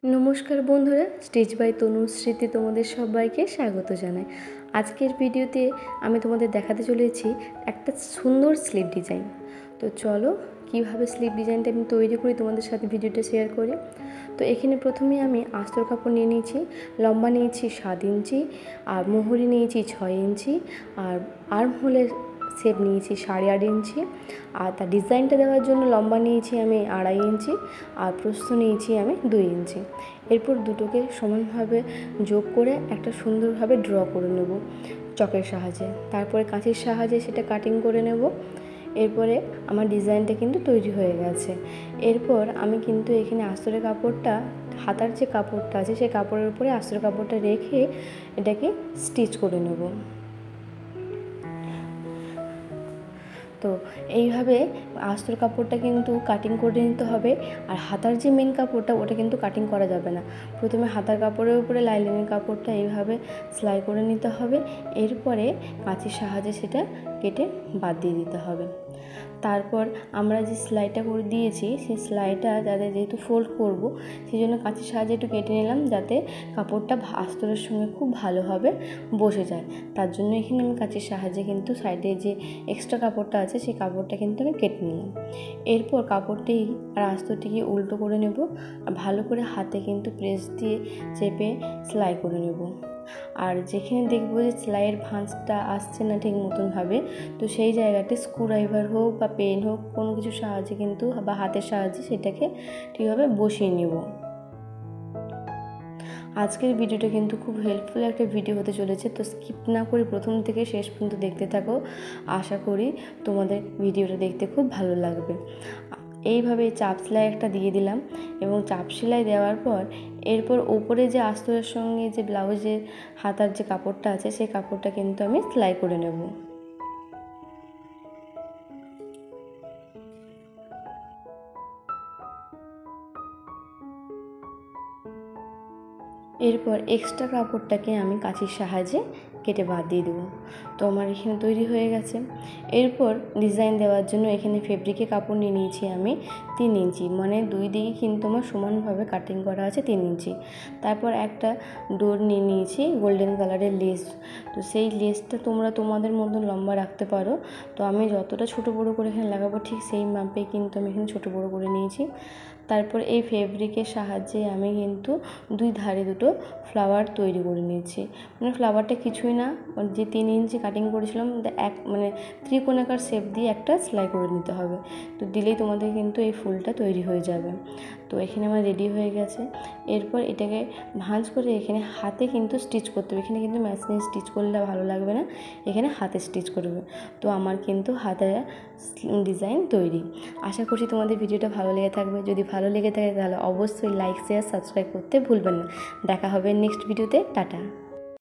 নমস্কার বন্ধুরা, stitch by তনুশ্রীতে তোমাদের সবাইকে স্বাগত জানাই। আজকের ভিডিওতে আমি তোমাদের দেখাতে চলেছি একটা সুন্দর স্লিভ ডিজাইন। তো চলো কিভাবে স্লিভ ডিজাইনটা আমি তৈরি করি তোমাদের সাথে ভিডিওটা শেয়ার করি। তো এখানে প্রথমে আমি আস্তর কাপড় নিয়ে নিয়েছি, লম্বা নিয়েছি 7 ইঞ্চি, আর মোহরি নিয়েছি 6 ইঞ্চি, আর আর্ম হোলের শেপ নিয়েছি 8.5 ইঞ্চি, আর তার ডিজাইনটা দেওয়ার জন্য লম্বা নিয়েছি আমি 2.5 ইঞ্চি, আর প্রস্থ নিয়েছি আমি 2 ইঞ্চি। এরপর দুটোকে সমানভাবে যোগ করে একটা সুন্দরভাবে ড্র করে নেব চকের সাহায্যে। তারপরে কাঁচির সাহায্যে সেটা কাটিং করে নেব। এরপরে আমার ডিজাইনটা কিন্তু তৈরি হয়ে গেছে। এরপর আমি কিন্তু এখানে আস্তরের কাপড়টা, হাতার যে কাপড়টা আছে সেই কাপড়ের উপরে আস্তরের কাপড়টা রেখে এটাকে স্টিচ করে নেব। তো এইভাবে আস্তর কাপড়টা কিন্তু কাটিং করে নিতে হবে। আর হাতার যে মেন কাপড়টা ওটা কিন্তু কাটিং করা যাবে না। প্রথমে হাতার কাপড়ের উপরে লাইনিংয়ের কাপড়টা এইভাবে সেলাই করে নিতে হবে। এরপরে কাঁচির সাহায্যে সেটা কেটে বাদ দিয়ে দিতে হবে। তারপর আমরা যে সেলাইটা করে দিয়েছি সেই সেলাইটা যাতে যেহেতু ফোল্ড করব সেই জন্য কাঁচির সাহায্যে একটু কেটে নিলাম, যাতে কাপড়টা আস্তরের সঙ্গে খুব ভালোভাবে বসে যায়। তার জন্য এখানে আমি কাঁচির সাহায্যে কিন্তু সাইডে যে এক্সট্রা কাপড়টা আছে সেই কাপড়টা কিন্তু আমি কেটে নিলাম। এরপর কাপড়টি আর আস্তরটিকে উল্টো করে নেব, আর ভালো করে হাতে কিন্তু প্রেস দিয়ে চেপে সেলাই করে নেব। আর যেখানে দেখবো যে সেলাইয়ের ভাঁজটা আসছে না ঠিক মতনভাবে, তো সেই জায়গাতে স্ক্রুড্রাইভার হোক বা পেন হোক কোনো কিছুর সাহায্যে কিন্তু বা হাতের সাহায্যে সেটাকে ঠিকভাবে বসিয়ে নেব। আজকের ভিডিওটা কিন্তু খুব হেল্পফুল একটা ভিডিও হতে চলেছে, তো স্কিপ না করে প্রথম থেকে শেষ পর্যন্ত দেখতে থাকো। আশা করি তোমাদের ভিডিওটা দেখতে খুব ভালো লাগবে। এইভাবে চাপ সেলাই একটা দিয়ে দিলাম, এবং চাপ সেলাই দেওয়ার পর এরপর ওপরে যে আস্তরের সঙ্গে যে ব্লাউজের হাতার যে কাপড়টা আছে সেই কাপড়টা কিন্তু আমি সেলাই করে নেব। এরপর এক্সট্রা কাপড়টাকে আমি কাঁচির সাহায্যে কেটে বাদ দিয়ে দেবো। তো আমার এখানে তৈরি হয়ে গেছে। এরপর ডিজাইন দেওয়ার জন্য এখানে ফেব্রিকে কাপড় নিয়ে নিয়েছি আমি 3 ইঞ্চি, মানে দুই দিকে কিন্তু আমার সমানভাবে কাটিং করা আছে 3 ইঞ্চি। তারপর একটা ডোর নিয়ে নিয়েছি গোল্ডেন কালারের লেস। তো সেই লেসটা তোমরা তোমাদের মতন লম্বা রাখতে পারো। তো আমি যতটা ছোটো বড়ো করে এখানে লাগাবো ঠিক সেই মাপে কিন্তু আমি এখানে ছোটো বড়ো করে নিয়েছি। তারপর এই ফেব্রিকের সাহায্যে আমি কিন্তু দুই ধারে দুটো ফ্লাওয়ার তৈরি করে নিয়েছি। মানে ফ্লাওয়ারটা কিছুই না, যে 3 ইঞ্চি কাটিং করেছিলাম মানে ত্রিকোণাকার শেপ দিয়ে একটা সেলাই করে নিতে হবে। তো দিলেই তোমাদের কিন্তু এই ফুলটা তৈরি হয়ে যাবে। তো এখানে আমার রেডি হয়ে গেছে। এরপর এটাকে ভাঁজ করে এখানে হাতে কিন্তু স্টিচ করতে হবে। এখানে কিন্তু মেশিনে স্টিচ করলে ভালো লাগবে না, এখানে হাতে স্টিচ করবে। তো আমার কিন্তু হাতে ডিজাইন তৈরি। আশা করছি তোমাদের ভিডিওটা ভালো লেগে থাকবে। যদি ভালো লেগে থাকে তাহলে অবশ্যই লাইক, শেয়ার, সাবস্ক্রাইব করতে ভুলবেন না। দেখা হবে নেক্সট ভিডিওতে। টাটা।